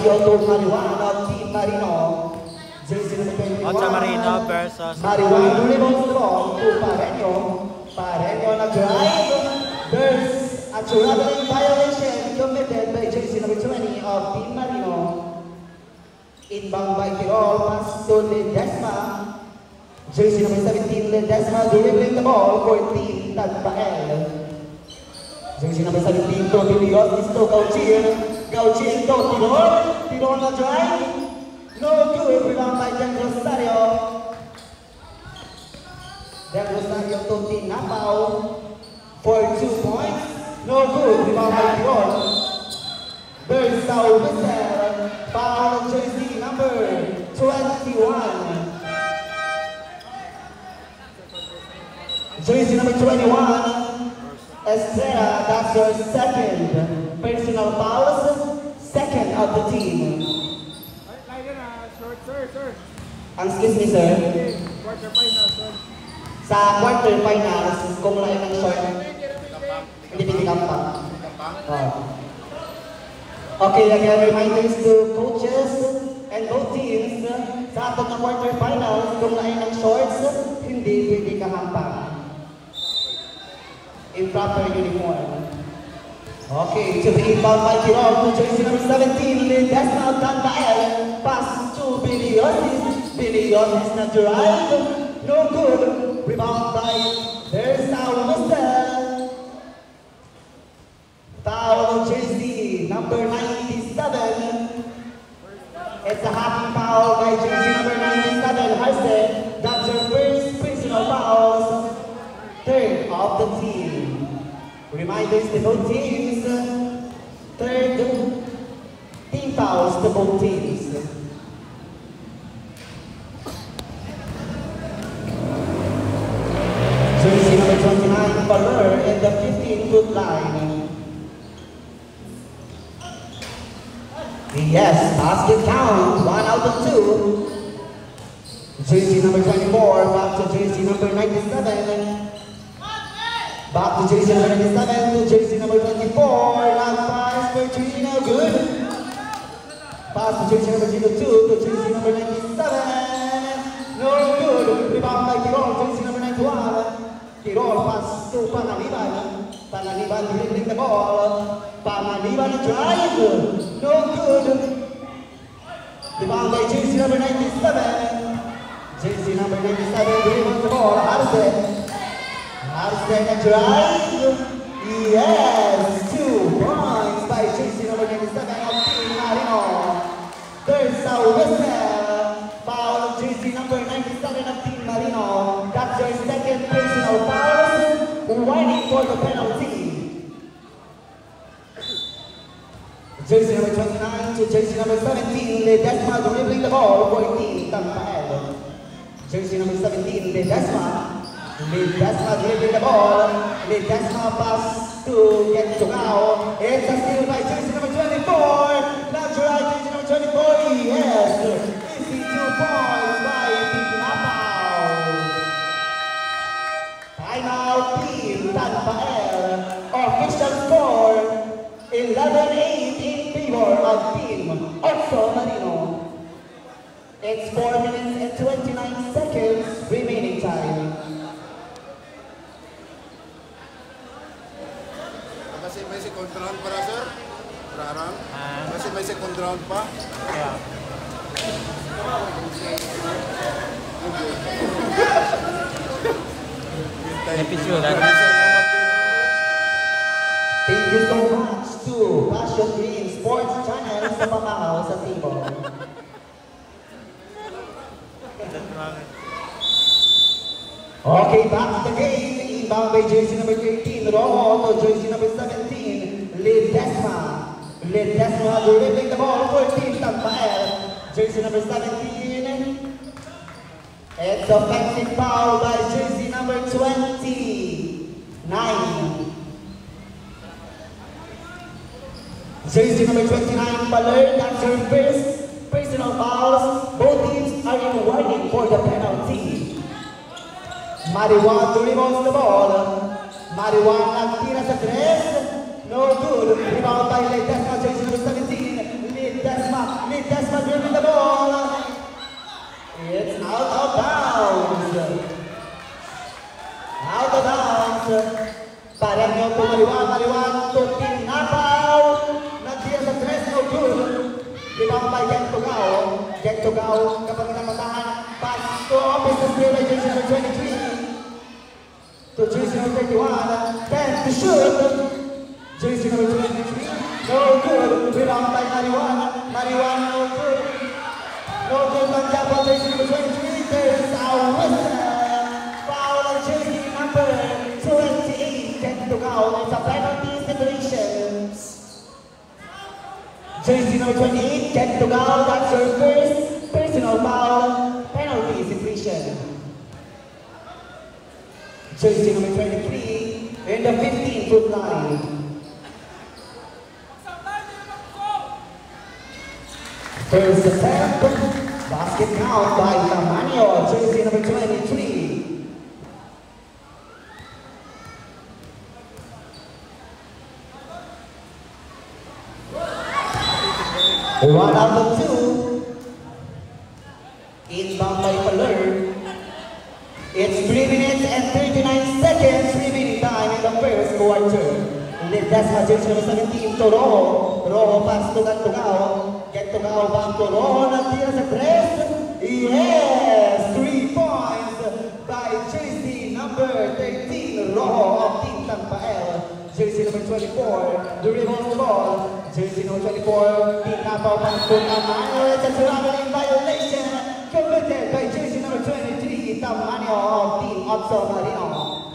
Mario to Marijuana of Team Marino. Jersey number 21. Ocha Marino versus Marijuana rebounds the ball to Pareño. Pareño on a drive. There's a traveling violation committed by jersey number 20 of Team Marino. Inbound by Tirol, pass to Ledesma. Jersey number 17, Ledesma dribbling the ball for Team Tagbael. Jersey number 17, to Bilios, to Gauchir. Gauchir to Tirol. Tirol on a drive. No good, rebound by Del Rosario. Del Rosario to Team Napao for 2 points. No good, rebound by Tirol. There's Saul Whistle, foul jersey number 21. Jersey number 21, Estrella, that's your second personal fouls, second of the team. Excuse me, sir. Sa quarterfinals, kung wala yung short, hindi pitikam pa. Okay, again, reminders to coaches and both teams. Sa atong na quarterfinals, kung wala yung shorts, hindi pwede kahampang. In proper uniform. Okay, to the inbound by Tirol to jersey number 17, Ledesma Tagbael. Pass to Biliosis. Biliosis na drive. No good. Rebound by there's Saul Whistle. Foul jersey number 97. It's a happy foul by jersey number 97, Harsen. That's your first personal foul. Third of the team. Reminders to both teams. Third team fouls to both teams. Jersey number 29, Valor in the 15-foot line. Yes, basket count, 1 out of 2. Jersey number 24, back to jersey number 97. Back to jersey number 97 to jersey number 24. Long pass for Trino, good. Pass to jersey number 02 to jersey number 97. No good. Rebound by Tirol, jersey number 91. Tirol pass to Panganiban. Panganiban dribbling the ball. Panganiban drive. No good. Rebound by jersey number 97. Jersey number 97 dribbling the ball. Arce. Arce a drive. Yes, 2 points by jersey number 97 of Team Marino. There's Saul Whistle. Foul jersey number 97 of Team Marino. That's your second personal foul. Waiting for the penalty. Jersey number 29 to jersey number 17. Ledesma dribbling the ball for Team Tagbael. Jersey number 17, Ledesma. Ledesma dribbling the ball. Ledesma pass to Getsugao. It's a steal by jersey number 24. Natural jersey number 24. Yes. Easy 2 points by Team Napao. Timeout Team Tagbael. Official score 11-8 in favor of Team Otso Marino. It's 4 minutes and 29 seconds remaining time. Kasi may second round para, sir? Rarang? Kasi may second round pa? Yeah. Thank you so much to Passion Green Sports Channel sa pamamaw sa Timor. Okay, back to the game. Inbound by jersey number 13, Rojo to jersey number 17, Ledesma. Ledesma dribbling the ball for Team Tagbael. Jersey number 17. It's offensive foul by jersey number 29. Jersey number 29, Baler, that's her first personal fouls. Both teams are in warning for the penalty. Marijuana rebounds the ball. Marijuana nagtira sa tres. No good. Rebound by Ledesma, jersey number 17. Ledesma get to go, kapag namatahan, pass to office to play by jersey number 23, to jersey number 31, 10 to shoot, jersey number 23, no good, rebound by Mariwan, no good, on top of jersey number 23, there's a whistle, foul on jersey number 28, get to go, it's a penalty situation. Jersey number 28, get to go, that's your first personal foul, penalty situation. Jersey number 23, in the 15-foot line. First attempt, basket count by Tamanio, jersey number 23. One out of two. Inbound by Paler. It's 3 minutes and 39 seconds remaining time in the first quarter. Ledesma, jersey number 17 to Rojo. Rojo pass to Gantugao. Gantugao back to Rojo. Natira sa tres. Yes! 3 points by jersey number 13. Rojo of Team Tampael. Jersey number 24. The rebound ball. Jersey number 24, Tinapaw Pangkun Tamanio. It's a surrounding violation committed by jersey number 23, Tamanio of Team Otso Marino.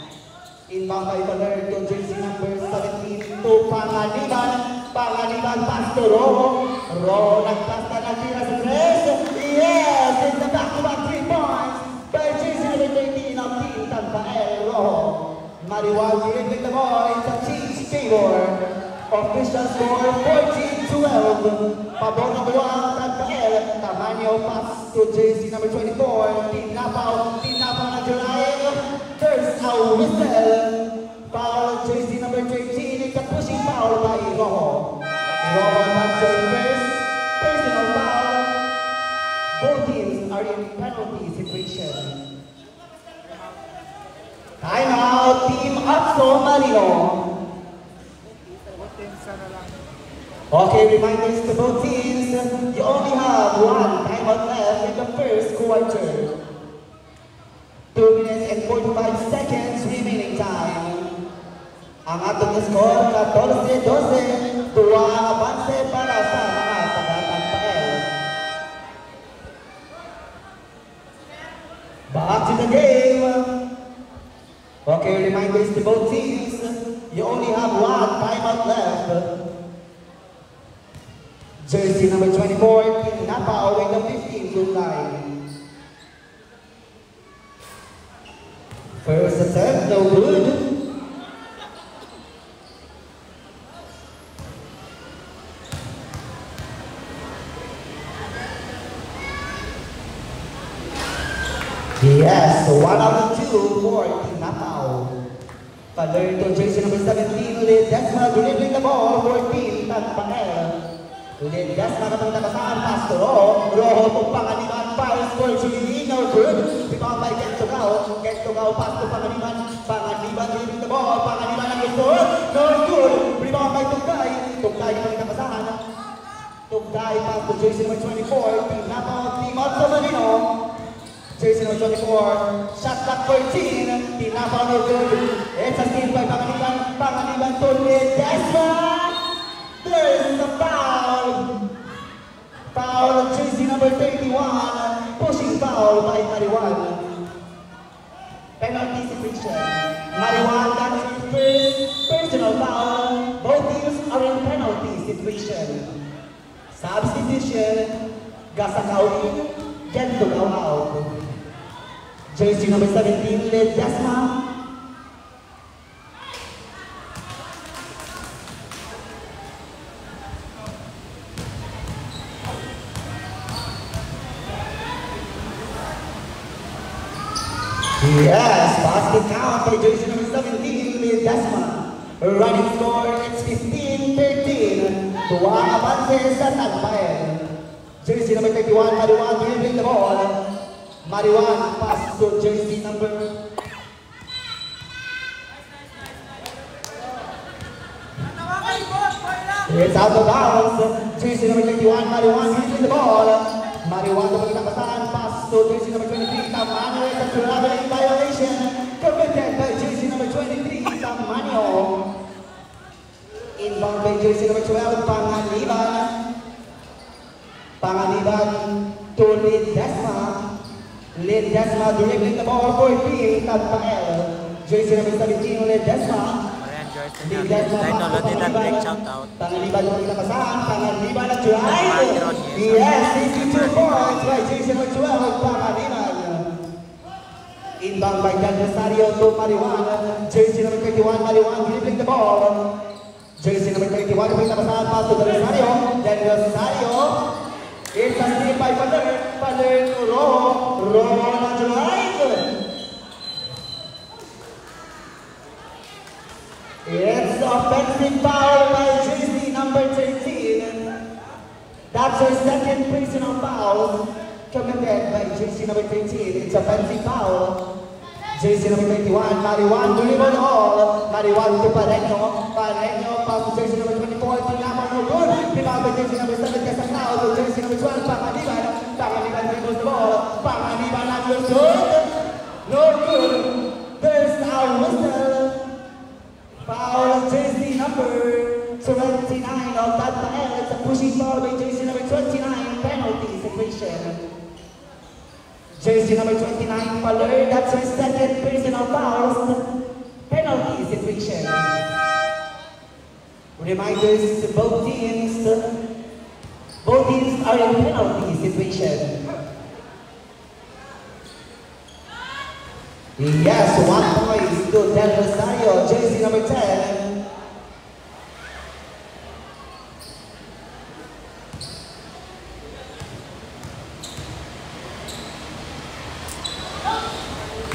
Inbound by Valer to jersey number 17 to Panganiban. Panganiban pass to Rojo. Rojo nagpass na natira sa tres. Yes! It's a back-to-back 3 points by jersey number 13 of Team Tampael. Rojo. Mariwal with the ball. It's a change favor. Official score 14-12. Pabor number 1, Tampael. Tamanio pass to jersey number 24. Tinapaw na Jurael. There's a whistle. Foul jersey number 13. It's a pushing foul by Rojo. Rojo that's their first personal foul. Both teams are in penalty situation. Timeout, Team Otso Marino. Okay, reminders to both teams, you only have 1 timeout left in the first quarter. 2 minutes and 45 seconds remaining time. Ang atong score, 14-12, tuwa ang avance para sa mga taga-Tampael. Back to the game. Okay, reminders to both teams, you only have 1 timeout left. Jersey number 24, Tinapaw with the 15-foot line. First attempt, no good. Yes, 1 out of 2 for Tinapaw. Paler to jersey number 17, Ledesma dribbling the ball for Team Tampael. Ledesma kapag nakasaan, pass to Rojo. Rojo to Panganiban, fouls for Julie, no good. Rebound by Gentugao. Gentugao pass to Panganiban. Panganiban dribbling the ball. Panganiban ang gusto, no good. Rebound by Tugay. Tugay kapag nakasaan. Tugay pass to jersey number 24. Tinapaw, Team Otso Marino. Jersey number 24, shot clock 14, Tinapaw no good. It's a steal by Panganiban. Panganiban to Ledesma. There's a foul. Foul on jersey number 31, pushing foul by Mariwan. Penalty situation. Mariwan got his first personal foul. Both teams are in penalty situation. Substitution, Gasakaw in, Gentugao out. Jersey number 17, Ledesma. Yes, basket count by jersey number 17, Ledesma. Running score, it's 15-13. Tuwang avance sa Tampael. Jersey number 31, Mariwan dribbling the ball. Mariwan pass to jersey number... It's out of bounds. Jersey number 31, Mariwan dribbling the ball. Marijuana pagkakataan, pass to jersey number 23, Tamanio, it's a traveling violation committed by jersey number 23, Tamanio. Inbound by jersey number 12, Panganiban. Panganiban to Ledesma. Ledesma dribbling the ball for team, Tapael. Jersey number 17, Ledesma. Ledesma pass to Panganiban. Panganiban to pagkakataan, Panganiban at drive. Yes, 62 points by jersey number 12, Panganiban. Inbound by Del Rosario to Marijuana. Jersey number 21, Marijuana dribbling the ball. Jersey number 21, pagkakataan, pass to Del Rosario. Del Rosario. It's a steal by Paler to Rojo on drive. It's offensive foul by jersey number 13. That's her second personal foul committed by jersey number 13. It's offensive foul. Jersey number 21, Marijuana dribble the ball. Marijuana to Pareño. Pareño pass to jersey number 24. Tinama no good. Rebound by jersey number 7. Casacao to jersey number 12. Panganiban. Panganiban dribbles the ball. Panganiban not good. No good. There's our whistle. Foul jersey number 29 of Tapael. It's a pushing foul by jersey number 29. Penalty situation. Jersey number 29, Paler, that's her second personal foul. Penalty situation. Reminders to both teams are in penalty situation. Yes, 1 point to Del Rosario, jersey number 10.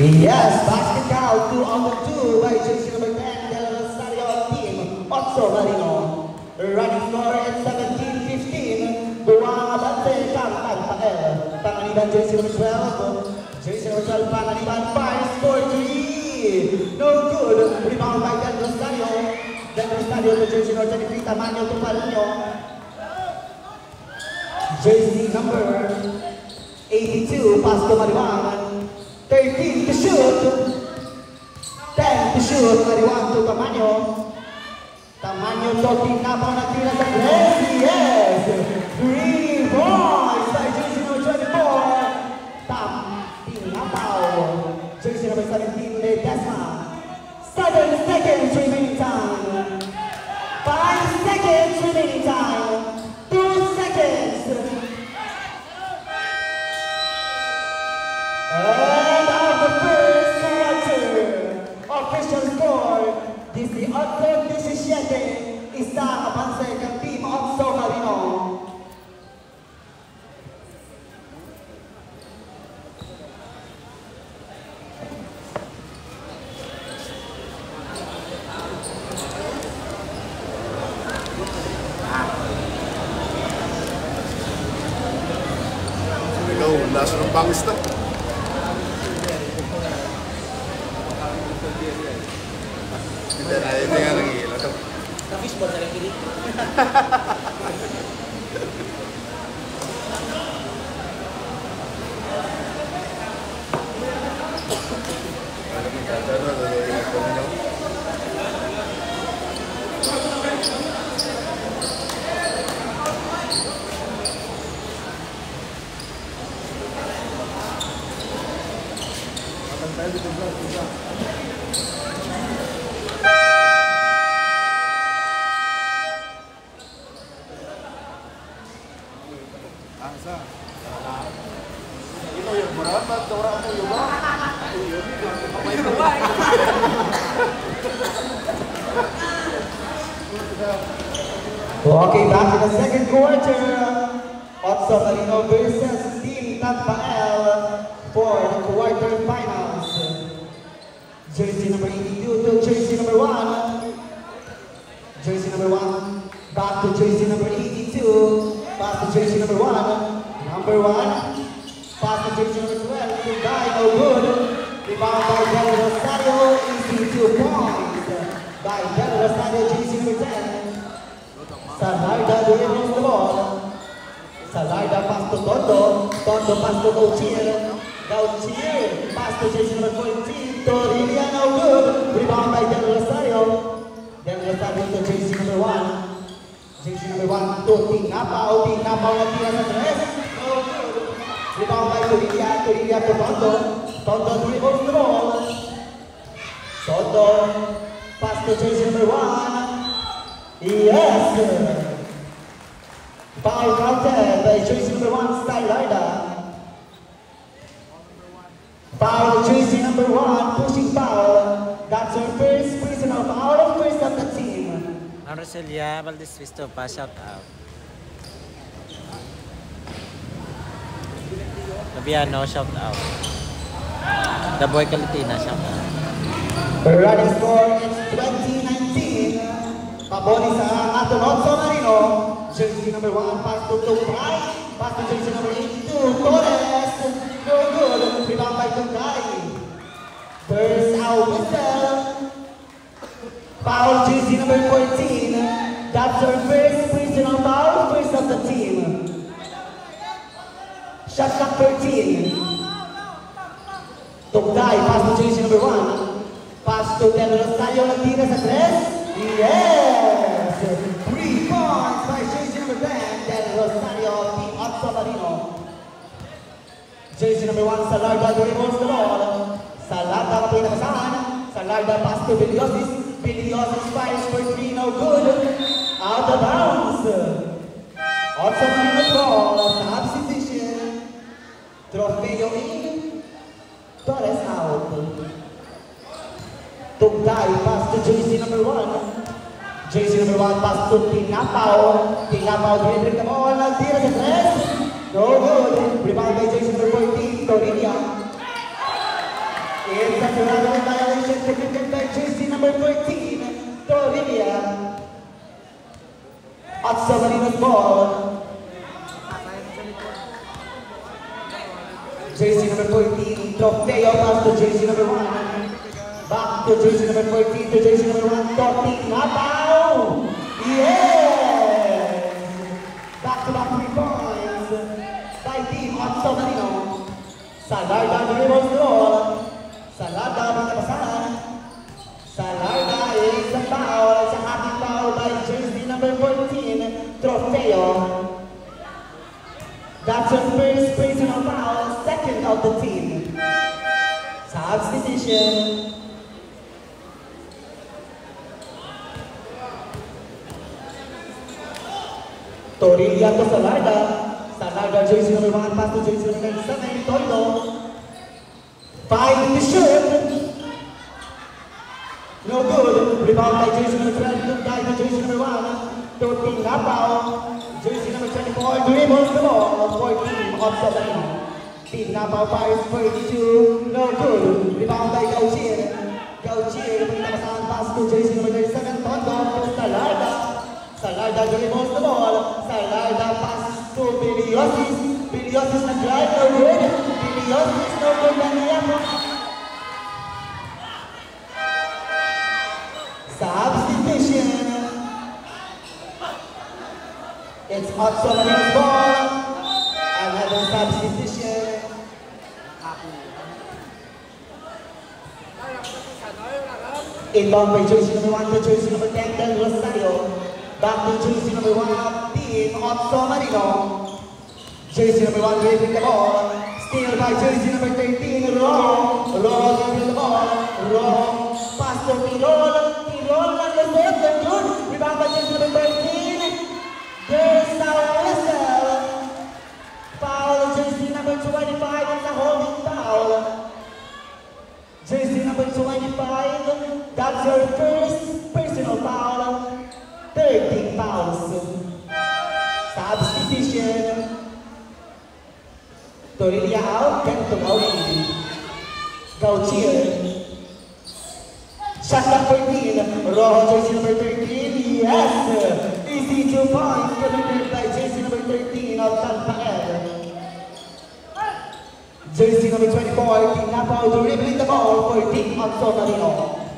Yes, basket count 2 on the 2 by jersey number 10, Del Rosario team, Otso Marino. Running score at 17-15. Buwang abante kang Tapael. Panganiban jersey number 12. Jersey number 12, Panganiban fires for 3. No good. Rebound by Del Rosario. Del Rosario to jersey number 23, Tamanio to Pareño. Jersey number 82, pass to Marijuana. 13 to shoot. 10 to shoot. Marijuana to Tamanio. Tamanio talking up on a tira sa Gracie. Yes! 3 points by jersey number 24. Tinapao. Jersey number 17, Ledesma. 7 seconds remaining time. 5 seconds remaining time. 2 seconds. Official score, 18-17, está avance ng team Otso Marino. Ikaw, last ng bangis na. Hindi nga nangihila ito. Na-fishball sa lang kilit. Okay, back to the second quarter. Otso Marino versus Team Tapael for the quarterfinals. Jersey number 82 to jersey number 1. Jersey number 1 back to jersey number 82. Pass to jersey number 1. Number 1. Pass to jersey number 12. To Guy, no good. Rebound by Del Rosario. Easy 2 points by Del Rosario, jersey number 10. Salarda delivers the ball. Salarda pass to Toto. Tondo, pass to Gautier. Gautier, pass to jersey number 14. Torilla, no good. Rebound by Del Rosario. Del Rosario to jersey number 1. Jersey number 1 to Tinapao. Tinapao natira sa tres. No good. Rebound by Torilla. Torilla to Tondo. Tondo dribbles the ball. Tondo, pass to jersey number 1. Yes! Foul counted by jersey number 1, Stylarda. Foul, jersey number 1, pushing foul. That's our first personal foul, first of the team. Roselia Valdez Vistopa, shout out. Labiano, shout out. The Boy Calitina, shout out. The running score is 2019. Paboni sa Antonio Marino. Jersey number 1, pass to Tungay. Pass to jersey number 82, Torres. No good. Rebound by Tungay. First out whistle. Foul, jersey number 14. That's our first personal foul, first of the team. Shot clock 13. Tungay, pass to jersey number 1. Pass to Del Rosario, nagtira sa tres. Yes! 3 points by jersey number 10, Del Rosario, Team Otso Marino. Jersey number 1, Salarda dribbles the ball. Salarda kapinapasahan. Salarda pass to Biliosis. Biliosis fires for 3, no good. Out of bounds. Otso Marino ball, substitution. Trofeo in. Torres out. Tungay, pass to jersey number 1. Jersey number 1, pass to Tinapao. Tinapao dribbling the ball, nagtira sa tres. No good. Rebound by jersey number 14, Torilla. It's a flagrant violation committed by jersey number 14, Torilla. Otso Marino's ball. Jersey number 14, Trofeo, pass to jersey number 1. Back to jersey number 14 to jersey number 1, Tinapao! Yes! Back-to-back 3 points by Team Otso Marino. Salarda dribbles the ball. Salarda pinapasahan. Salarda is a foul. It's a happy foul by jersey number 14, Trofeo. That's our first personal foul, second of the team. Substitution. Torilla to Salarda. Salarda jersey number 1, pass to jersey number 7, Tondo. 5 to shoot. No good. Rebound by jersey number 12, Tungay to jersey number 1. To Tinapao. Jersey number 24, dribbles the ball for Team Otso Marino. Tinapao fires for 82. No good. Rebound by Gautier. Gautier, pinapasahan pass to jersey number 37, Tondo to Salarda. Salarda dribbles the ball. Salarda pass to Biliosis. Biliosis na drive, no good. Biliosis, no good na niya. Substitution. It's Otso Marino's ball. Another substitution. Inbound by jersey number 1 to jersey number 10, Del Rosario. Back to jersey number 1 of Team Otso Marino. Jersey number 1 dribbling the ball. Steal by jersey number 13, Rojo. Rojo dribbling the ball. Rojo pass to Tirol. Tirol on the left and good. Rebound by jersey number 13. There's a whistle. Foul jersey number 25. It's a holding foul. Jersey number 25. That's your first personal foul. 13 fouls. Substitution. Torilla out, Kenton out. Gautier. Shot clock 14. Rojo jersey number 13. Yes! Easy 2 points committed by jersey number 13 of Tanpael. Jersey number 24, Tinapao dribbling the ball for Team Otso Marino.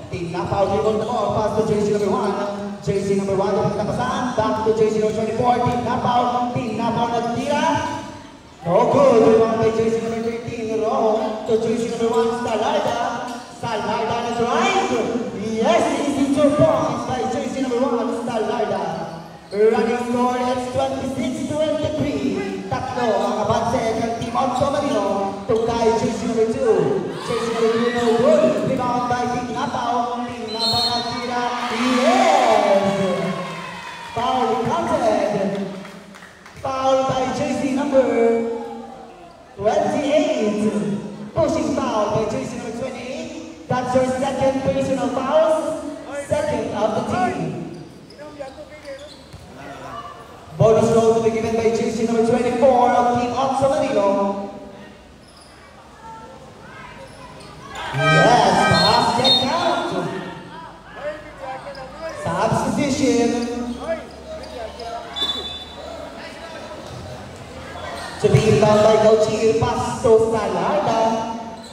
Tinapao dribbles the ball, pass to jersey number 1. Jersey number 1 to pinapasahan, back to jersey number 24, Tinapao nagtira. No good. good. Rebound by jersey number 13, Rojo. To jersey number 1, Salarda. Salarda on the drive. Yes, easy 2 points by jersey number 1, Salarda. Running score is 26-23. Tatlo ang abanse ng Team Otso Marino. Tungkay jersey number 2. Jersey number 2, no good. Rebound by Team Napaw. Team Napaw na tira. Yes! Foul counted. Foul by jersey number 28. Pushing foul by jersey number 28. That's your second personal foul. Second of the team. Bonus roll to be given by jersey number 24 of Team Otso Marino. Yes, basket count. Substitution. To be inbound by Gauchir, pass to Salarda.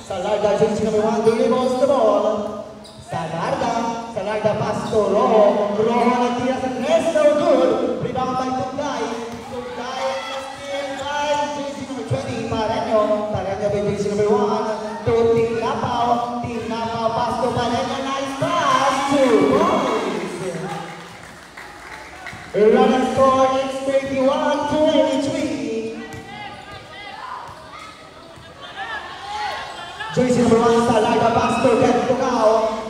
Salarda, jersey number 1, delivers the ball. Salarda pass to Rojo. Rojo nagtira sa tres, no good. Rebound by Tugay. Tugay steal by jersey number 20, Pareño. Pareño by jersey number 1 to Team Napaw. Team Napaw pass to Pareño. Nice pass, 2 points. Running score is 31-23. Jersey number 1, Salarda pass to Tugao.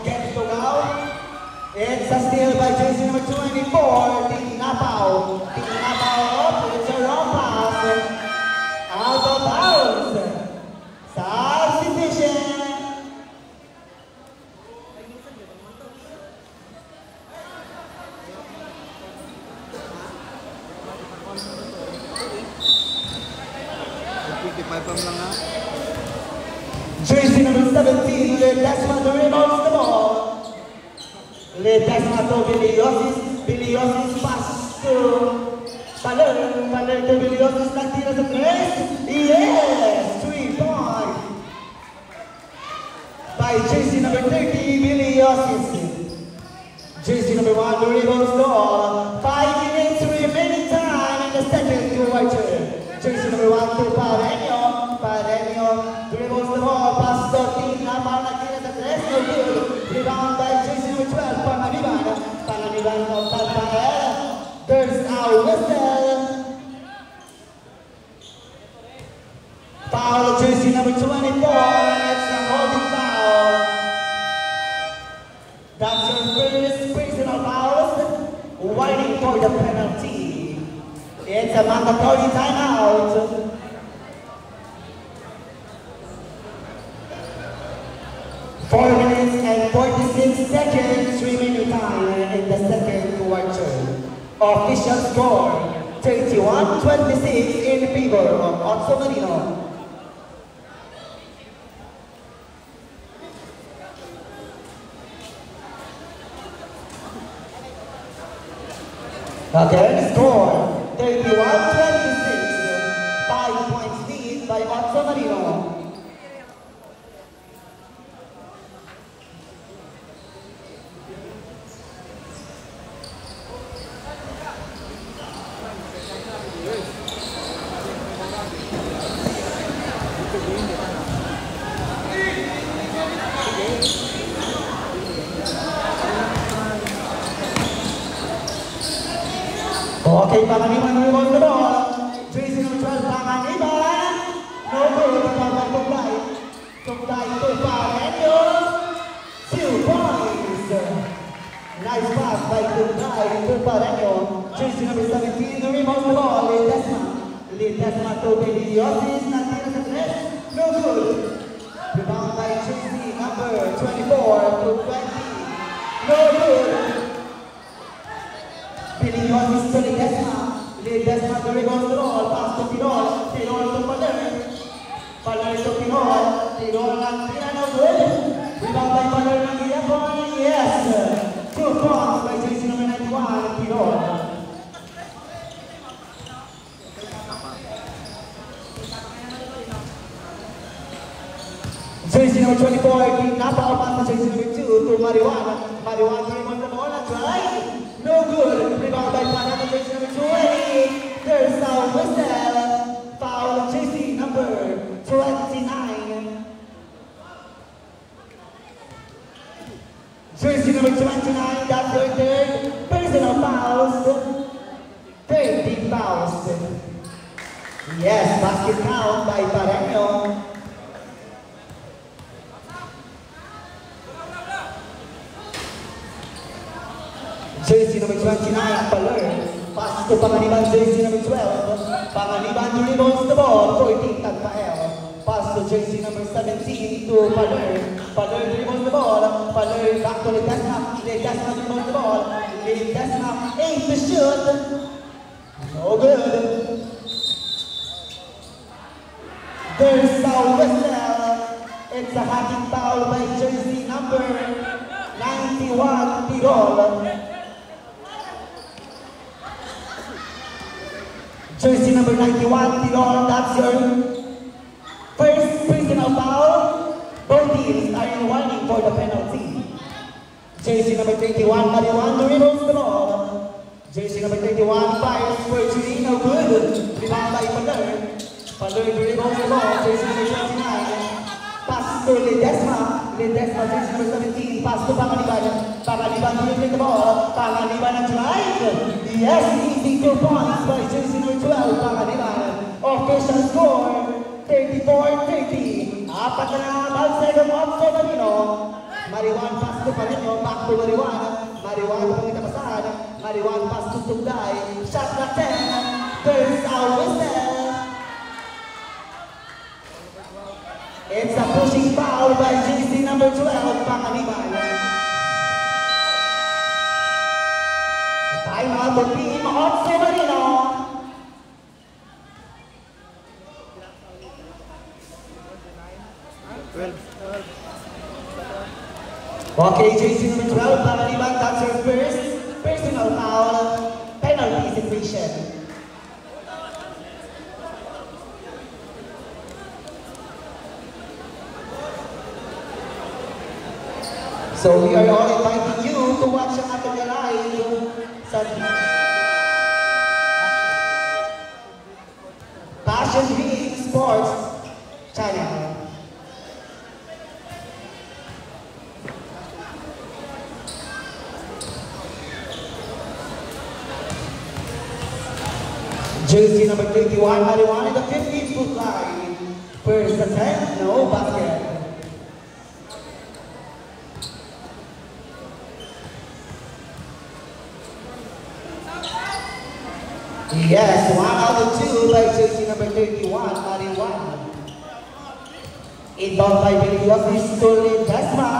It's a steal by jersey number 24, Team Napaw. Team Napaw, it's a wrong pass. Out of bounds. Substitution. Jersey number 17, Ledesma rebounds the ball. Ledesma to Biliosis pass to Paler to Biliosis, nagtira sa tres. Yes, 3 points by jersey number 30, Biliosis. Jersey number 1, rebounds the ball. 5 minutes remaining time in the second quarter. Jersey number 1 to Pareño. Dribbles the ball, pass to Team Napaw, nagtira sa tres, no good. Rebound by jersey number 12, Panganiban of Palpael. There's our whistle. Foul jersey number 24, it's a holding foul. That's your first personal foul. Waiting for the penalty. It's a mandatory timeout. 4 minutes and 46 seconds remaining time in the second quarter. Official score, 31-26 in favor of Otso Marino. Again, score, 31-26, 5 points lead by Otso Marino. Okay, Panganiban rebounds the ball. Jersey number 12, Panganiban. No good, by Tugay. Tugay to Pareño. 2 points. Nice pass by Tugay to Pareño. Jersey number 17, rebounds the ball. Ledesma to Biliosis, nagtira sa tres. No good. Rebound by jersey number 24 to 20. No good. Biliosis to Ledesma to rebound the ball, pass to Tirol to Paler to Tirol nagtira, no good. Rebound by Paler ng Iyapon, yes. 2 points by jersey number 91, Tirol. Jersey number 24, Team Napaw, pass to jersey number 2 to Marijuana. Marijuana to rebound the ball, right? No good. Rebound by Panama, jersey number 20. There's our whistle. Foul jersey number Yes, basket count by Pareño. Jersey number 29, Baler. Pass to Panganiban, jersey number 12. Panganiban dribbles the ball, 14, Tagpael. Pass to jersey number 17 to Baler. Baler dribbles the ball. Baler back to Ledesma. Ledesma dribbles the ball. Ledesma aims to shoot. No good. There's Saul Wessel. It's a hacking foul by jersey number 91, Tirol. Jersey number 91, Tirol, that's your first personal foul. Both teams are in warning for the penalty. Jersey number 31, Marijuan dribbles the ball. Jersey number 31, fires for three, no good. Rebound by Paler. Paler dribbles the ball, jersey number 29. Pass to Ledesma. Ledesma, jersey number 17. Pass to Panganiban. Panganiban dribbling the ball. Panganiban and drive. Yes, easy 2 points by jersey number 12, Panganiban. Official score, 34-30. Apat na ball second off for Marino. Marijuan pass to Pareño. Back to Marijuan. Marijuan pangitapasan. Marijuan pass to Tugday. Shot na 10. There's our whistle. It's a pushing foul by jersey number 12, Panganiban. Time out the team of Severino. Okay, jersey number 12, Panganiban, that's your first personal foul, penalty situation. So we are all inviting you to watch ang ating live sa Passion League Sports channel. Jersey number 21, Marijuan in the 15th line. First attempt, no basket. Yes, 1 out of 2 by jersey number 31, Marijuan. Inbound by Villagiotis to Ledesma.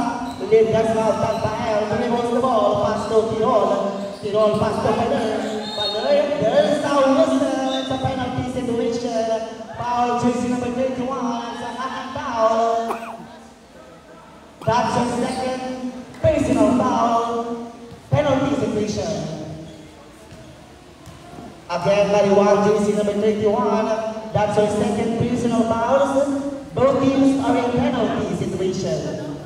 Ledesma of Tagpael dribbles the ball, pass to Tirol. Tirol pass to Paler. Paler, there's Saul Wessel. It's a penalty situation. Foul jersey number 31, it's a hacking foul. That's your second personal foul, penalty situation. Again, Marijuan, jersey number 31. That's your second personal foul. Both teams are in penalty situation.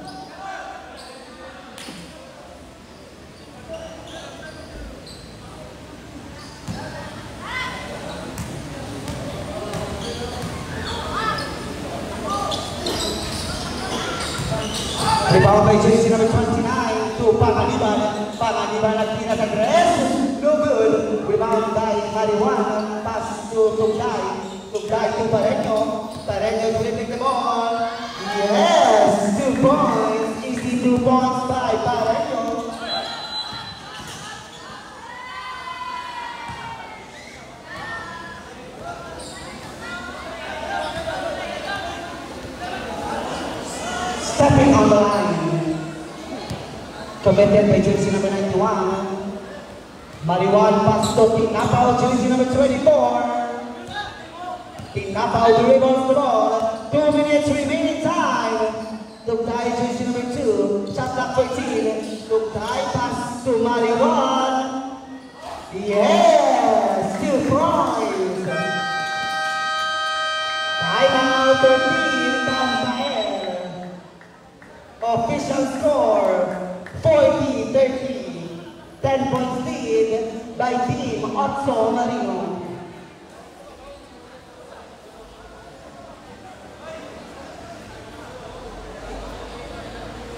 Rebound by jersey number 29 to Panganiban. Panganiban at pinag-address. No good. Rebound by Marijuan. Pass to Tugday. Tugday to Pareño. Pareño dribbling the ball. Yes! 2 points. Easy 2 points by Pareño. Stepping on the line. Committed by jersey number 91. Marijuan pass to Pinapao, jersey number 24. Pinapao dribbles the ball. 2 minutes remaining time. Tugday, jersey number 2. Shot clock 14. Tugday pass to Marijuan. Yes! 2 points. Timeout 13, Tagpael. Official score 40-30. 10 points lead by Team Otso Marino.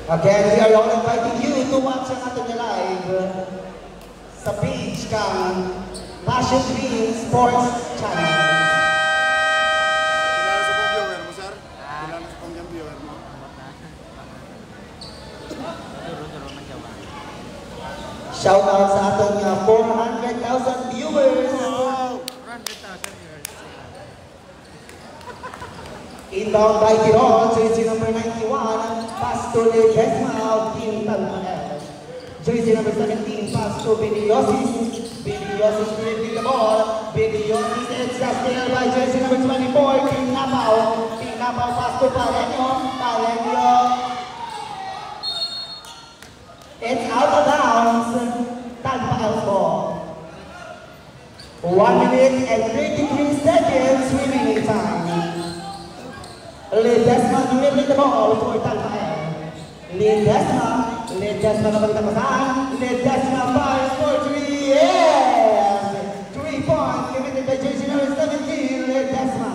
Again, we are all inviting you to watch ang ating live sa page kang Passion League Sports Channel. Inbound by Tirol, jersey number 91, pass to Ledesma of Team Talmael. Jersey number 17, pass to Biliosis. Biliosis dribbling the ball. Biliosis is still by jersey number 24, Team Napao. Team Napao pass to Palenio. Palenio. It's out of bounds. Talmael's ball. 1 minute and 33 seconds remaining time. Ledesma dribbling the ball for Talmael. Ledesma nabalik ang pasahan. Ledesma fires for 3. Yes! 3 points committed by jersey number 17, Ledesma.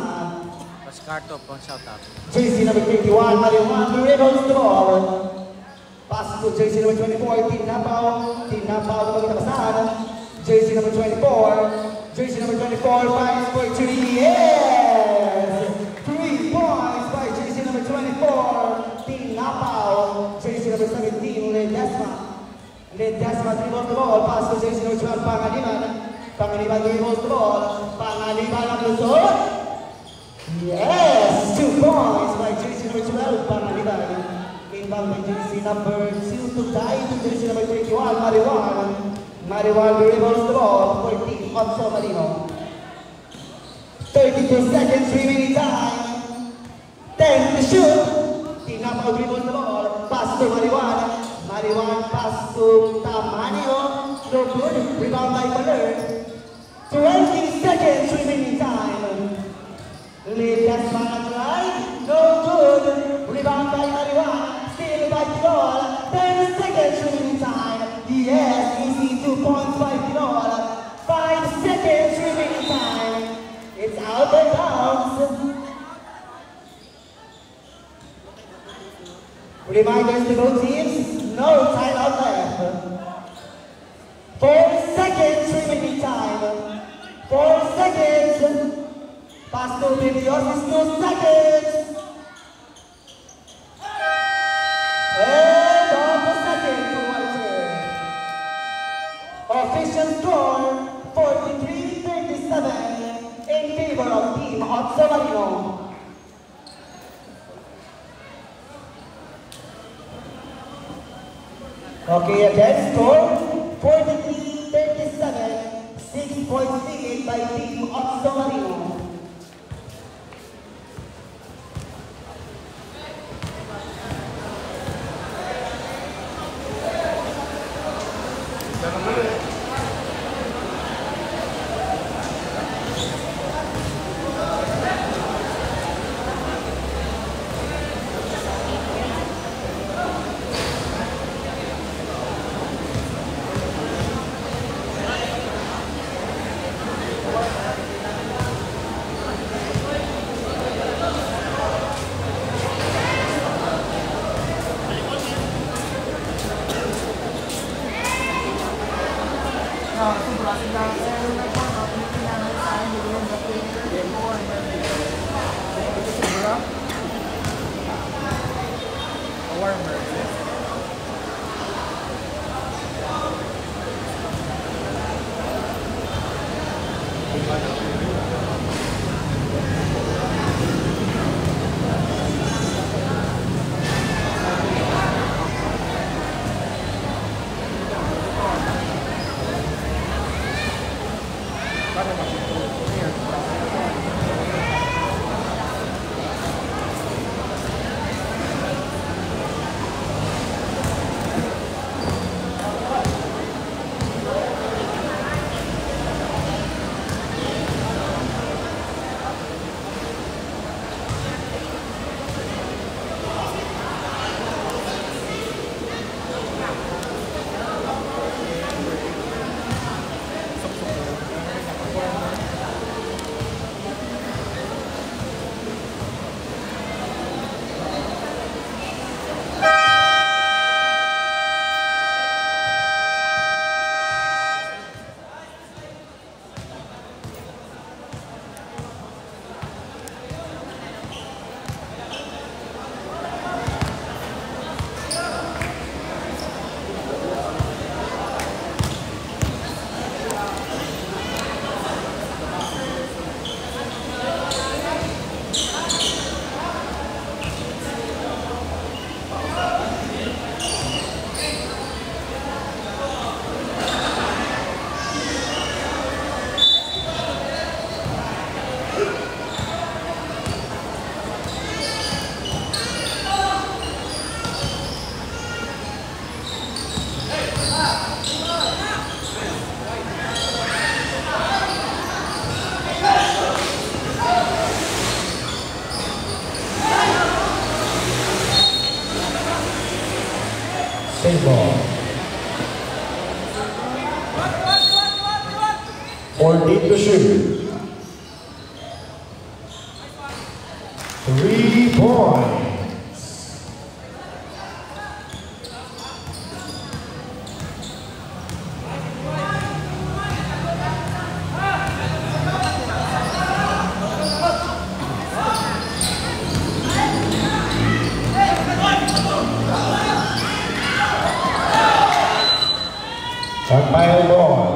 Pascarto pang shout out. Jersey number 21, Marijuana dribbles the ball. Pass to jersey number 24, Team Napao. Team Napao nabalik ang pasahan. Jersey number 24. Jersey number 24 fires for 3. Yes! 3 points by jersey number 24, Team Napao. Jersey number 17, Ledesma. Ledesma dribbles the ball. Pass to jersey number 12, Pangaliban. Pangaliban dribbles the ball. Pangaliban ang lusot. Yes! 2 points by jersey number 12, Pangaliban. Inbound by jersey number 2 to tie to jersey number 21, Marijuana. Marijuana dribbles the ball for Team Otso Marino. 32 seconds remaining time. 10 to shoot. Team Napao dribbles the ball. Pass to Marijuana. Marijuana pass to Tamanio. No good. Rebound by Baler. 20 seconds remaining time. Ledesma drive. No good. Rebound by Marijuana. Still by Tirol. 10 seconds remaining time. Yes, easy 2 points by Tirol. 5 seconds remaining time. It's out of bounds. Reminders to both teams, no timeout left. 4 seconds remaining time. 4 seconds. Pass to Biliosis, 2 seconds. And on the second quarter. Official score 43-37 in favor of Team Otso Marino. Okay, again, score 43-37, 6 points lead by Team Otso Marino. Same ball. 14 to shoot. 3 points. Sampaio ball.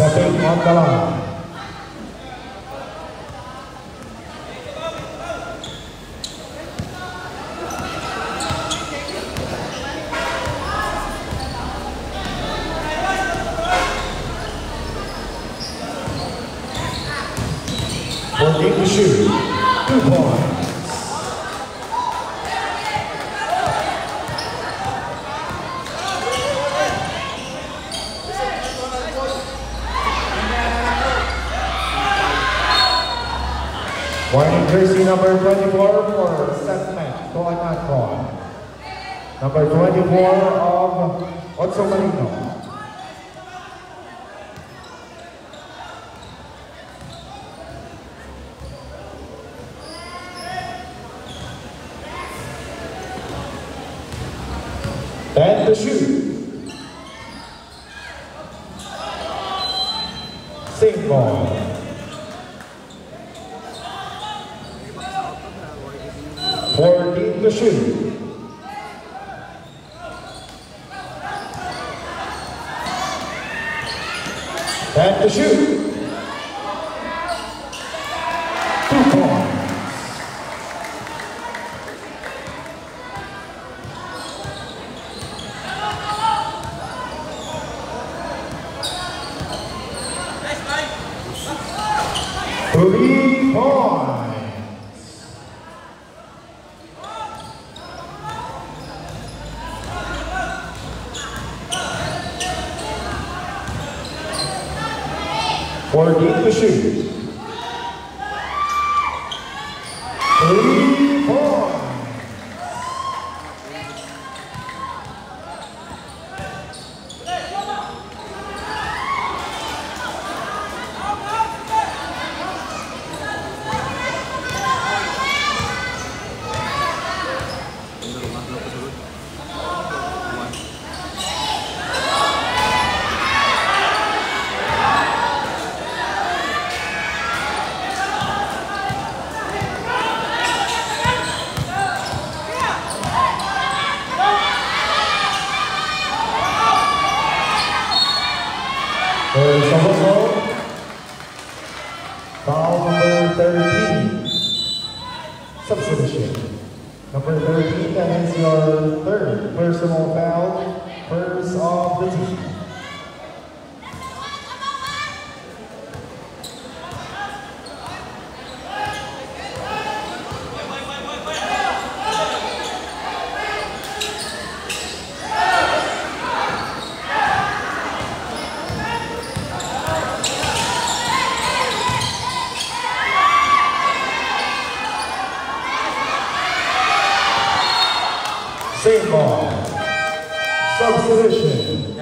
Stepping on the line. Fourteen to shoot. 2 points. Wearing jersey number 24 for Seth Matt, Coanaton. Number 24 of Otso Marino. And the shoot. Same ball. 14 to shoot. And to shoot. 2 points. Three points. Fourteen to shoot. 3 points. There's a whistle. Foul number 13. Substitution. Number 13, that is your third personal foul, first of the team. Same ball. Substitution.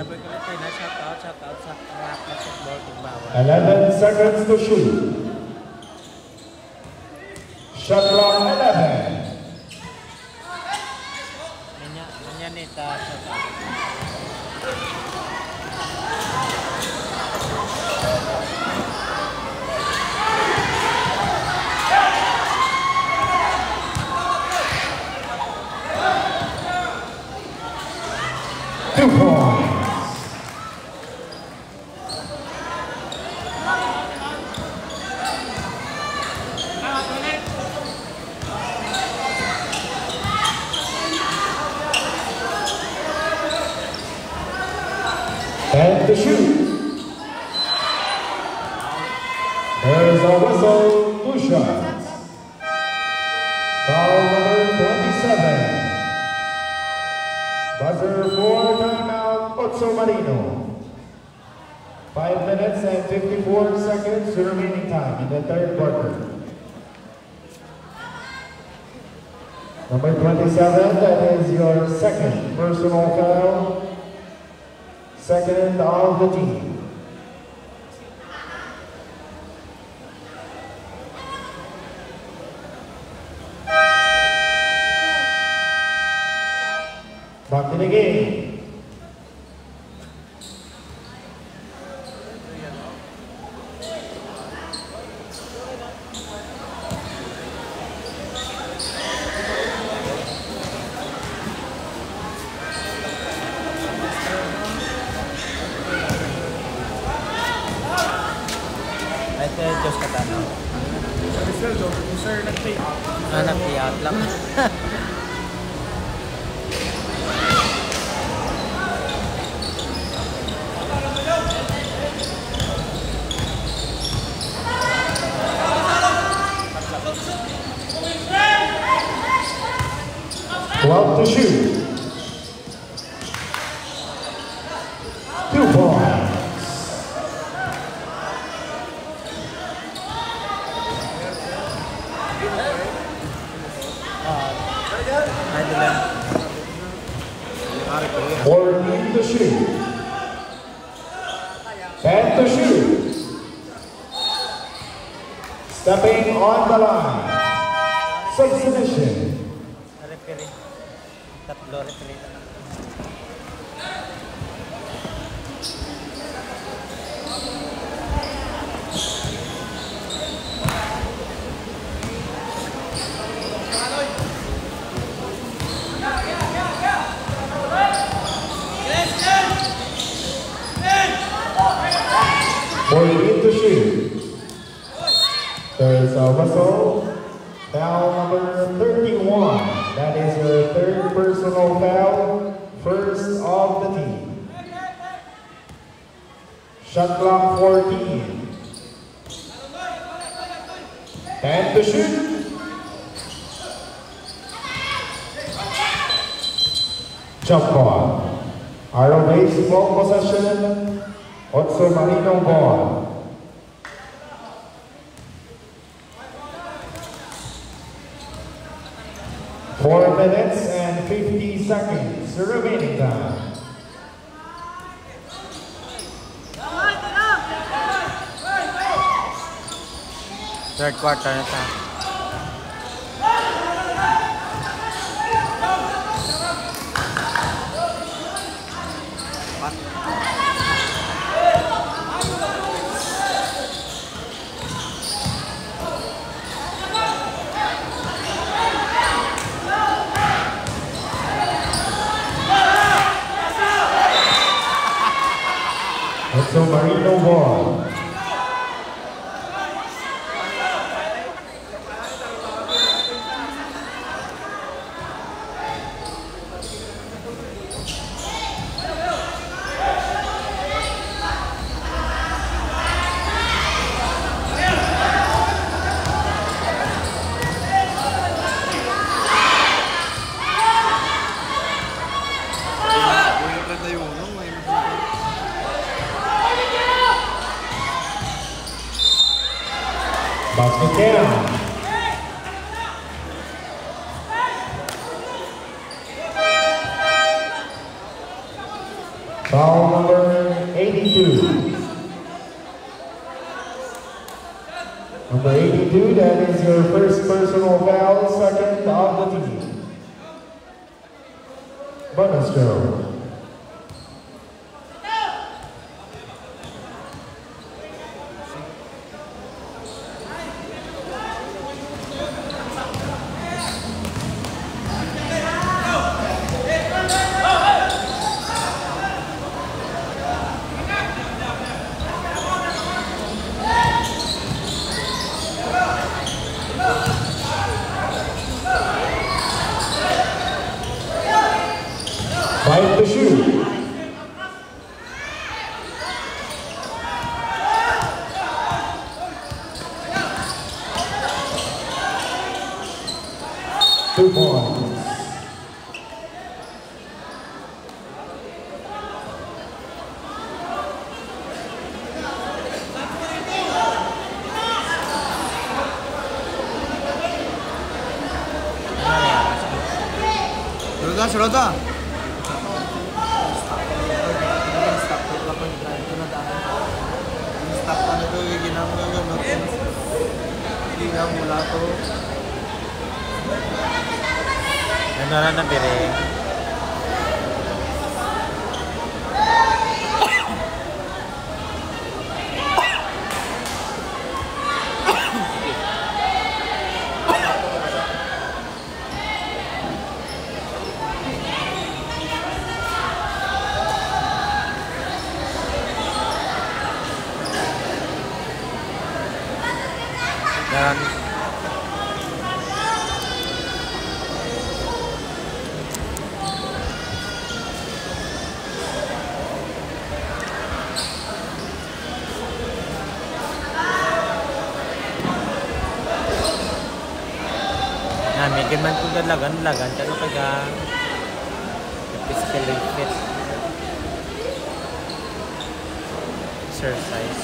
11 seconds to shoot. Shot clock 11. Two points. And to shoot. There's a whistle, 2 shots. Foul number 27. Buzzer for timeout, Otso Marino. 5 minutes and 54 seconds remaining time in the third quarter. Number 27, that is your second personal foul. Second of the team. Back to the game. Diyos katanaw. Sir, Nag-payout lang. To shoot. 2 points. Fourteen to shoot. And to shoot. Stepping on the line. Submission. Referee. Tatlo referee na lang. To shoot. There's a whistle. Foul number 31. That is your third personal foul. First of the team. Shot clock 14. And to shoot. Jump ball. Arrow baseball possession. Otso Marino ball. 4 minutes and 50 seconds remaining time. Third quarter na sa. Otso Marino ball. Basket down. Foul number 82. Number 82, that is your first personal foul, second of the team. Bonus throw. To shoot. 2 points. Surata. Ano na nabiring? Yan. Medyo man kung lagan kano kaga physically fit exercise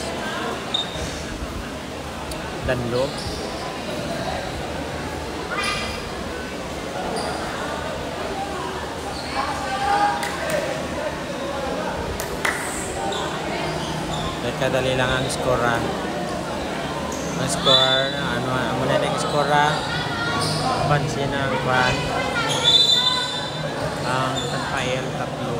danlo kadali lang ang score ano muna na yung score pansin ang kwan ang tanpail tatlo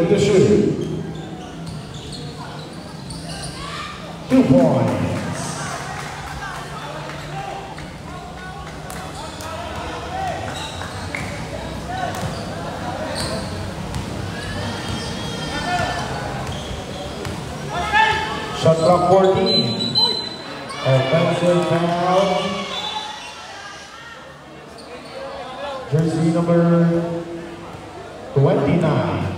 To shoot. 2 points. Shot clock 14. Offensive foul. Jersey number 29.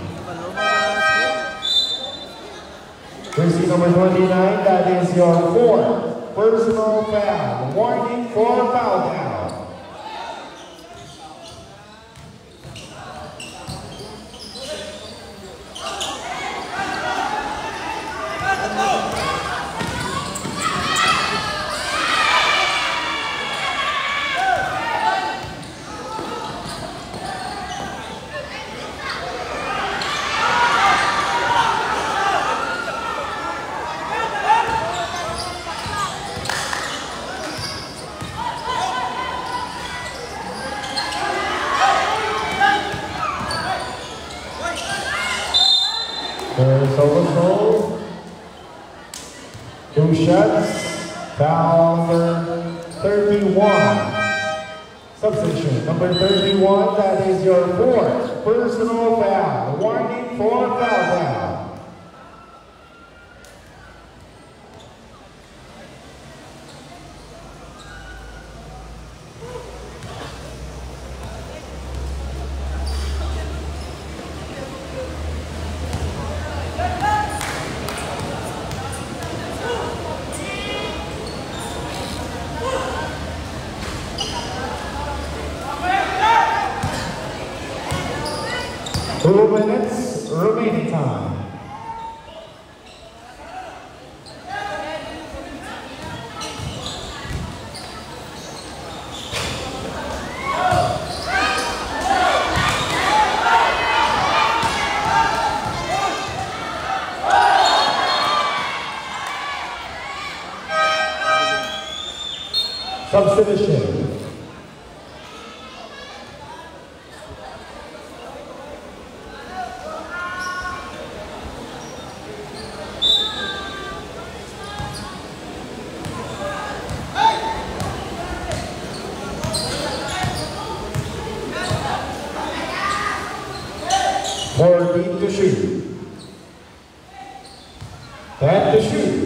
Jersey number 29, that is your 4th personal foul. Warning for foul count. There's overthrow. 2 shots. Foul number 31. Substitution number 31. That is your 4th personal foul. Warning for foul foul. Minutes remaining time. Substitution. To shoot. 10 to shoot.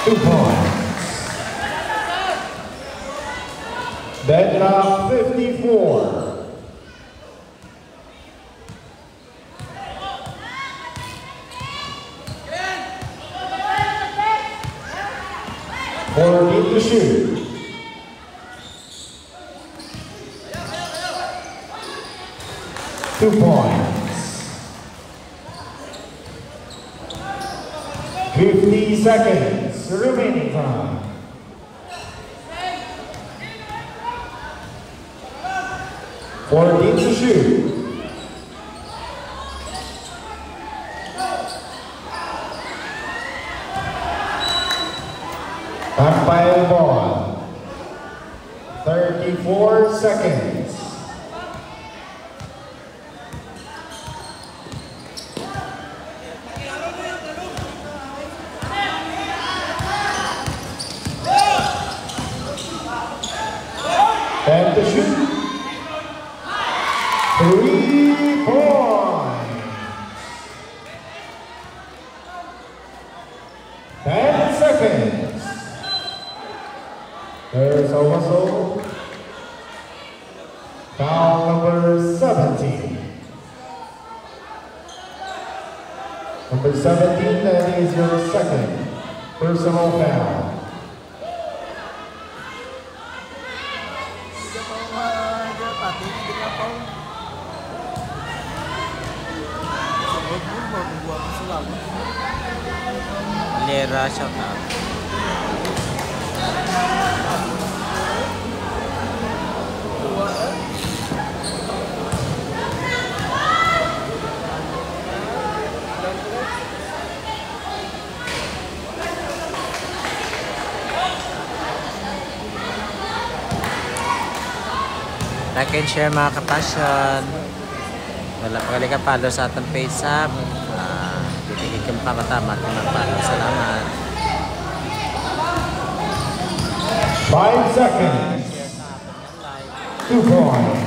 2 points. That Ended up 54. Fourteen to shoot. Two points. 50 seconds remaining time. Fourteen to shoot. Umpire ball. 34 seconds. And to shoot. 3 points. 10 seconds. There's a whistle. Foul number 17. Number 17, that is your second personal foul. Lera, shout out. Like and share mga kapasyon. Wala pa kali ka follow sa atong page sa bibigyan kang pakatama at mag-follow. Salamat. 5 seconds. 2 points.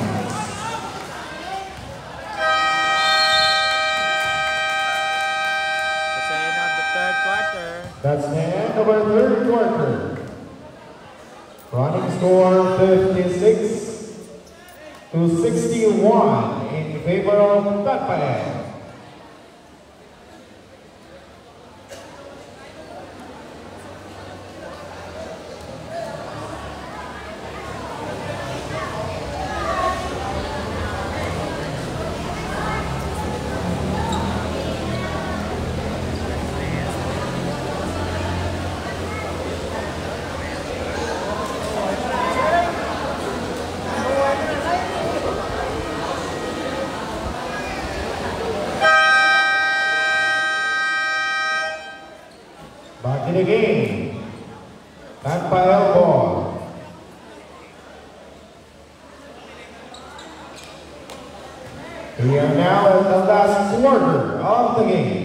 That's the end of the third quarter. That's the end of our third quarter. Running score 56 to 61 in favor of Tatpayan. Back in the game. Tatpayan ball. We are now at the last quarter of the game.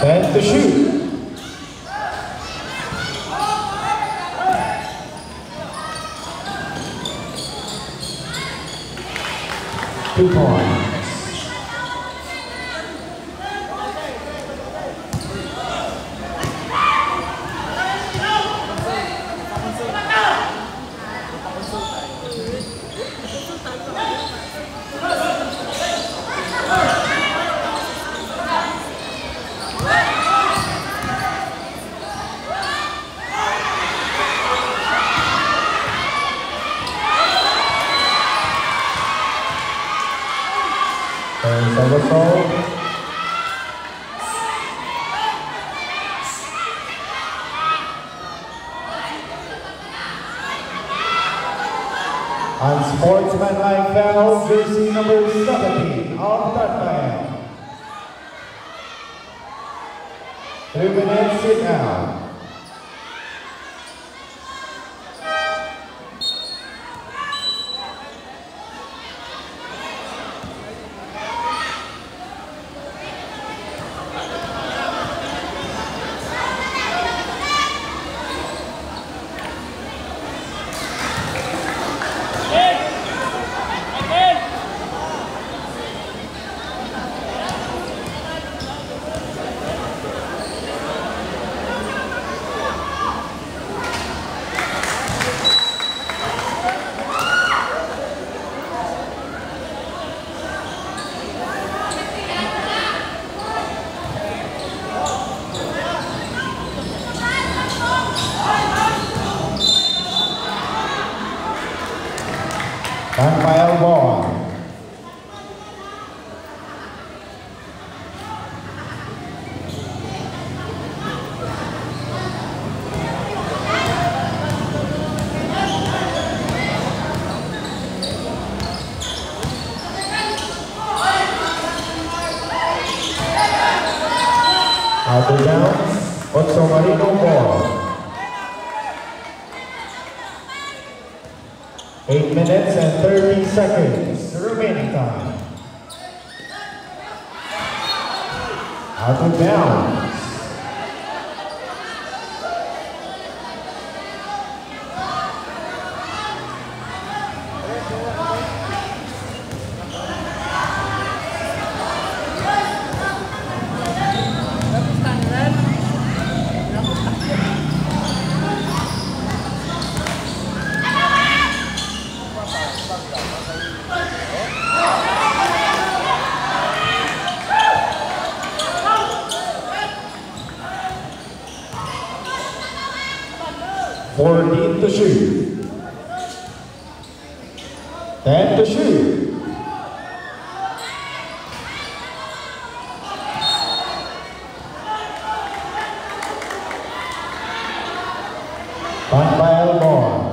And to shoot. Two points. There's a whistle. Unsportsmanlike foul, jersey number 17 of Tatbayan. 3 minutes, sit down. Rafael Ball. Out of bounds, Otso Marino ball. 8 minutes and 30 seconds remaining time. Out of bounds. To shoot. 10 to shoot. Rafael Ball.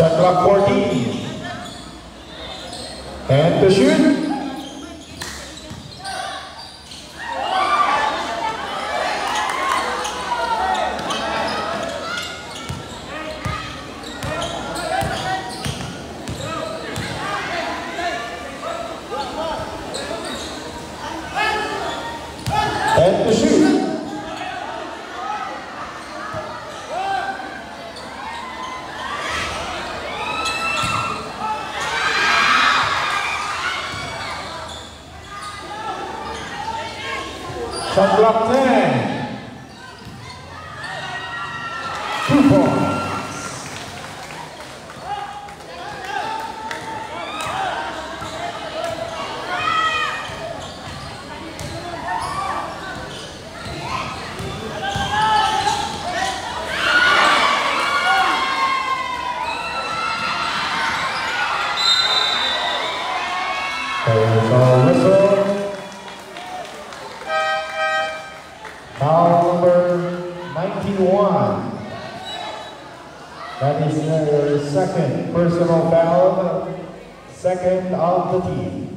Shot clock 14. 10 to shoot. Shot clock 10. 2 points. There's a whistle. Foul number 91. That is their second personal foul, second of the team.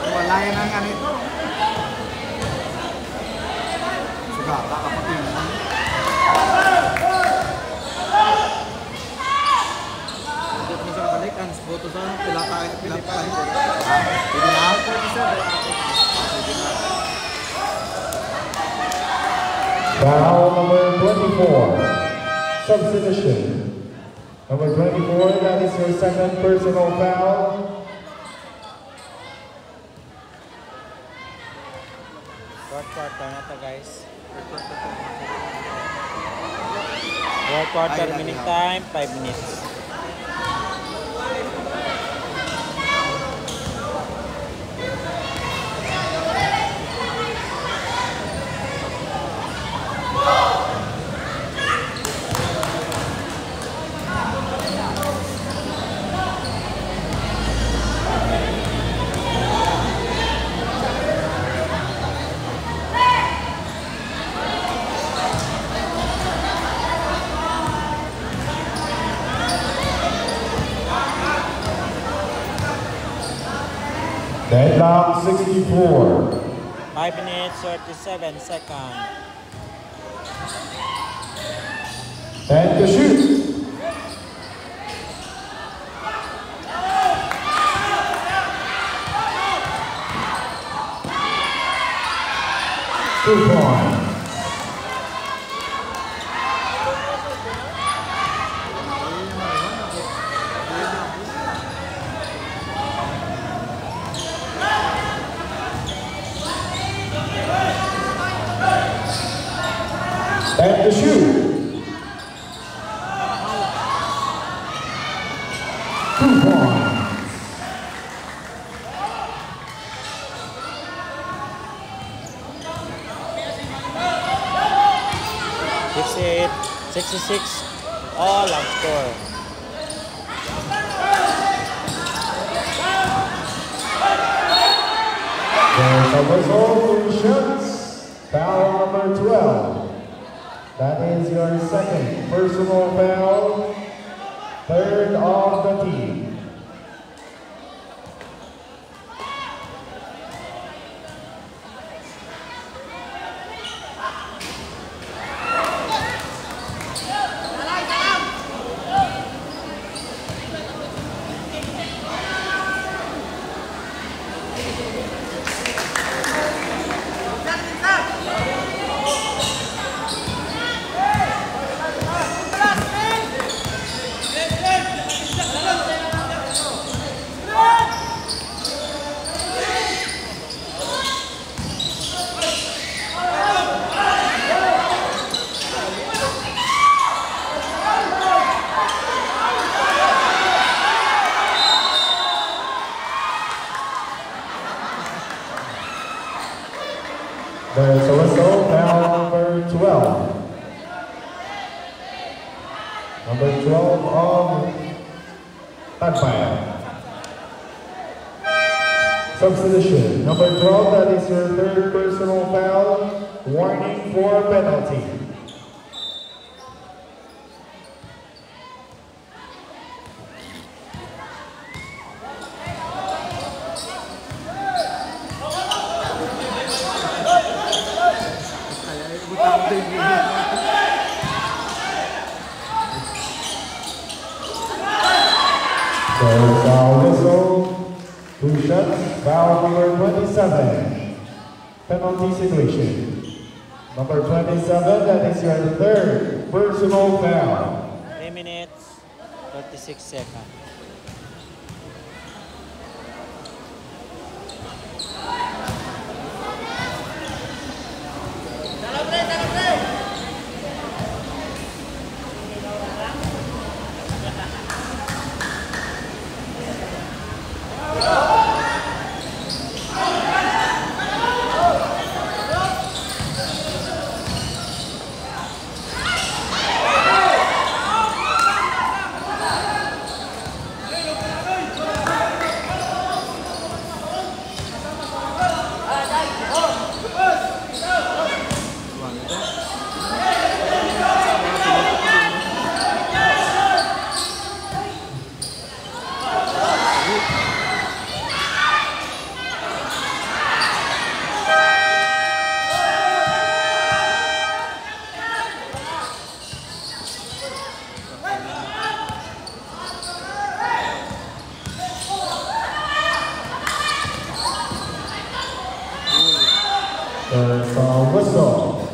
Walayan ang ganito. Suga, kakapatid. utusan, pilakain ko. Sige na. Foul number 24. Substitution. Number 24, that is your second personal foul. Fourth quarter na to, guys. Fourth quarter, minute time, 5 minutes. Deadlock 64. 5 minutes, 37 seconds. 10 to shoot. Two points. And to shoot. 2 points. 68, 66, all ang score. There's a whistle to shots. Foul number 12. That is your second personal foul, third of the team. There's a whistle, foul number 12. Number 12 of Tagbayan. Substitution. Number 12, that is your third personal foul. Warning for penalty. There's a whistle, 2 shots, foul number 27. Penalty situation. Number 27, that is your third personal foul. 3 minutes, 36 seconds. There's a whistle.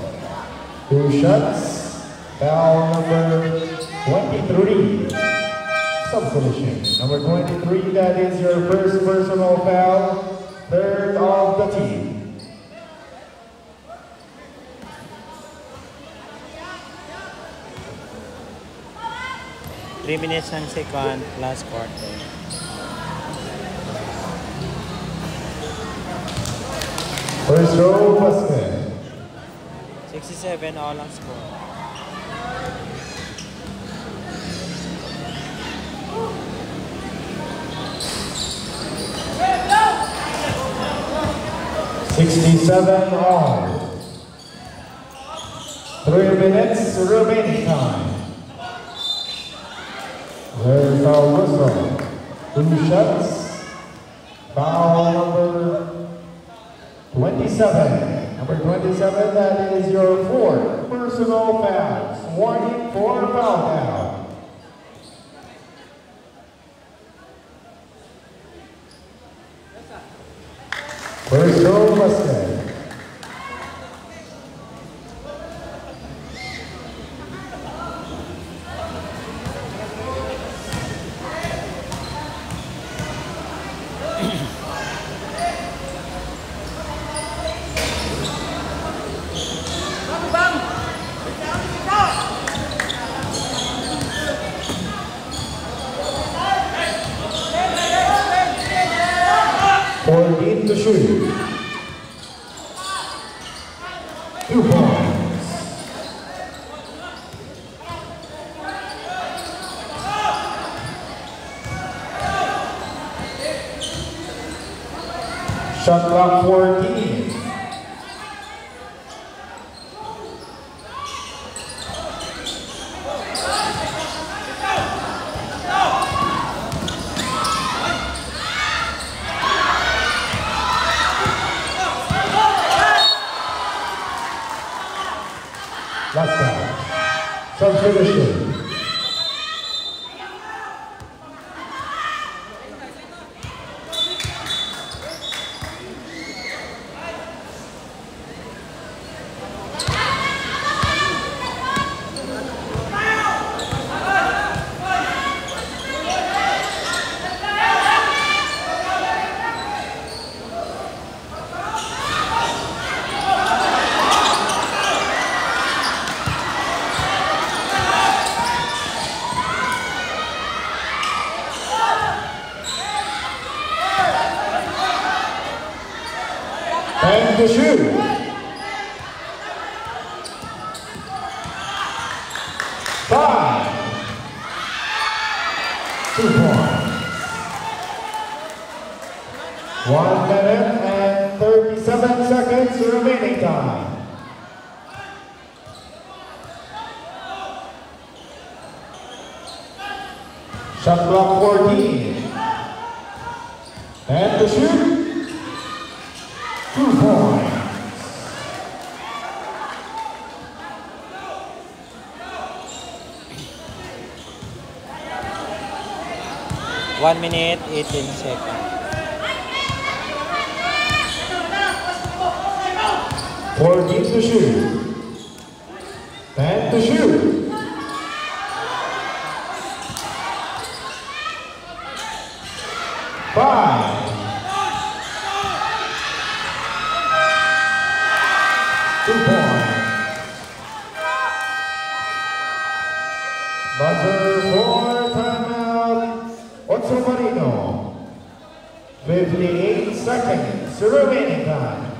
2 shots. Foul number 23. Substitution. Number 23, that is your first personal foul. Third of the team. 3 minutes and second, last quarter. First row basket. 67 all ang score. $67 all. 3 minutes remaining time. There's a whistle. 2 shots. Foul number 27. Number 27, that is your 4th personal fouls. Warning for foul down. First row basket. To shoot. 2 points. Shot clock 14. Last down. Substitution. And to shoot. 5. 2 points. 1 minute and 37 seconds remaining time. Shot clock 14. And to shoot. 2 points. One minute, 18 seconds. 14 to shoot. 10 to shoot. 5. 2 points. Buzzer for timeout. Otso Marino. 58 seconds remaining time.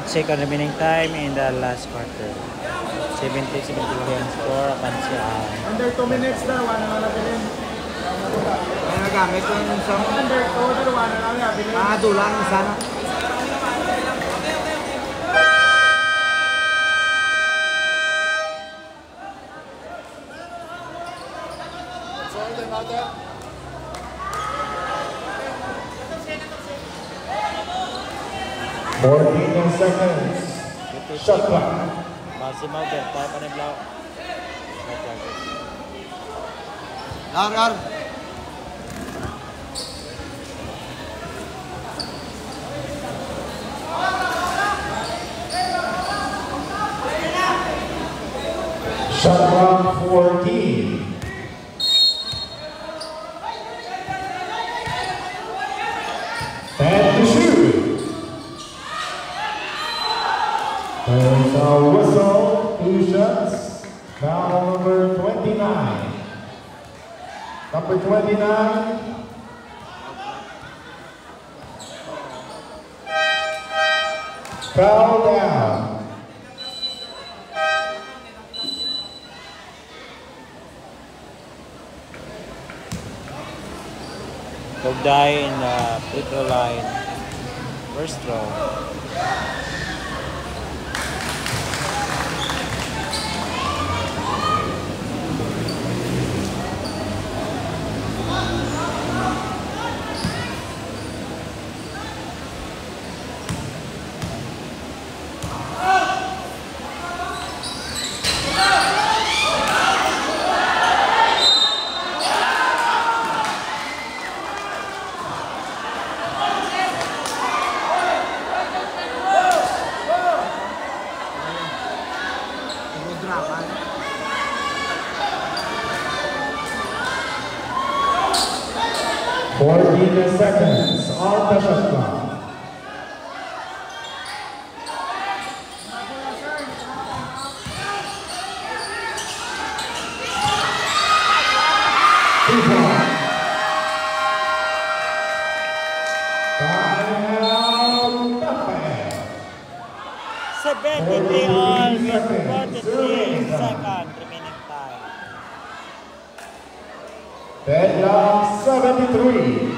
Second remaining time in the last quarter. 70-73 ang score. Under 2 minutes na, wala na nabilin. May nagamit ko yung isang under 2, wala na nabilin. Dulang sana. Sorry about that. Seconds. Shot clock. Massimal, 5 pa na block. Ar. Shot clock 14. And to shoot. There's a whistle, 2 shots. Foul number 29. Number 29. Foul down. Tugday in the free throw line. First throw. Drama. 14 seconds on the shot clock. Timeout, Rafael. 73 all with 43 seconds remaining time. Deadlock 73.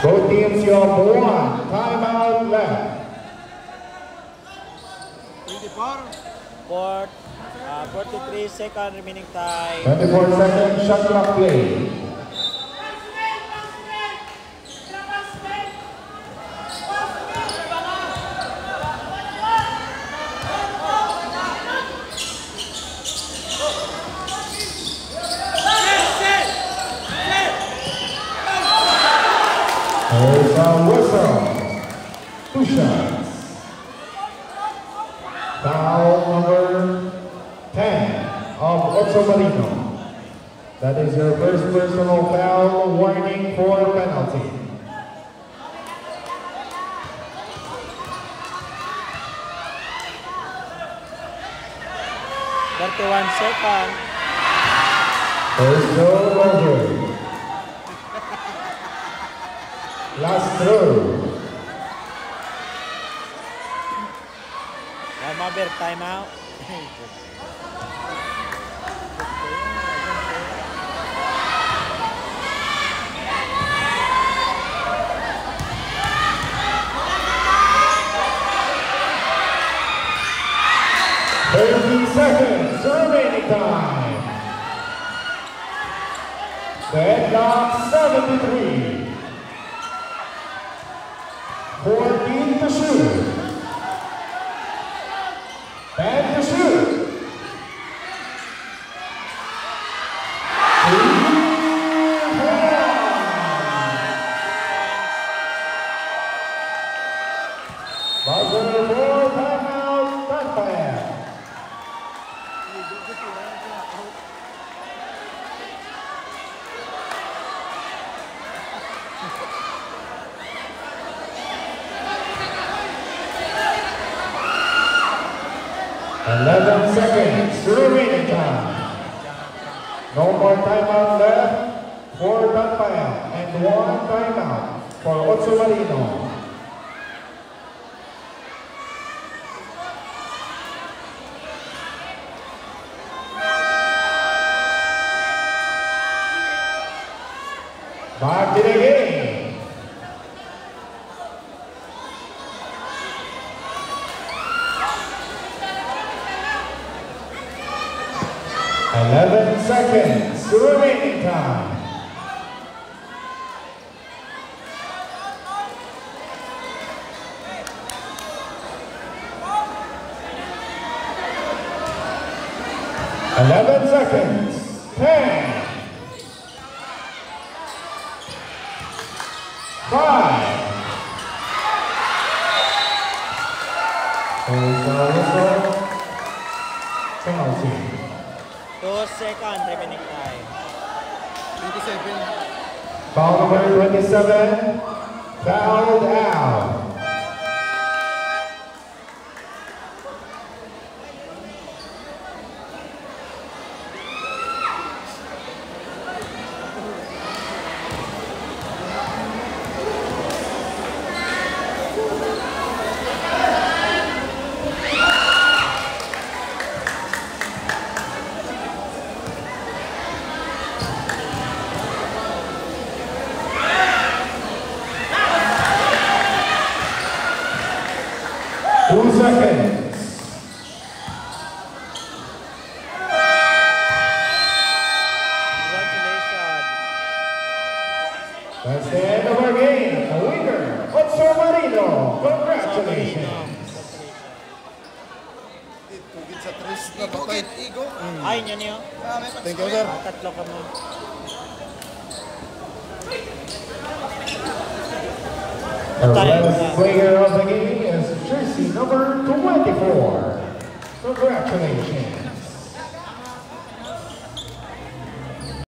Both teams, you have 1 timeout left. 43 seconds remaining time. 24 seconds shot clock play. There's a whistle. 2 shots. Foul number 10 of Otso Marino. That is your first personal foul, warning for penalty. Seconds. First throw over. Last throw. Mabir, timeout. Seconds remaining time. Deadlock 73. 14 to shoot. And to shoot. Buzzer for timeout, Rafael. Seconds remaining time. No more timeout left for Rafael and 1 timeout for Otso Marino. the game. "11 seconds remaining time." "11 seconds. 10, 5. Penalty. 2 seconds remaining time. 27. Foul number 27. Fouled out. Seconds. Congratulations. That's the end of our game. A winner, Otso Marino. Congratulations. Tugid sa tres na patay. Ay, yun yun. Thank you, sir. Tatlo ka mo. The last player of the game is jersey number 24. Congratulations.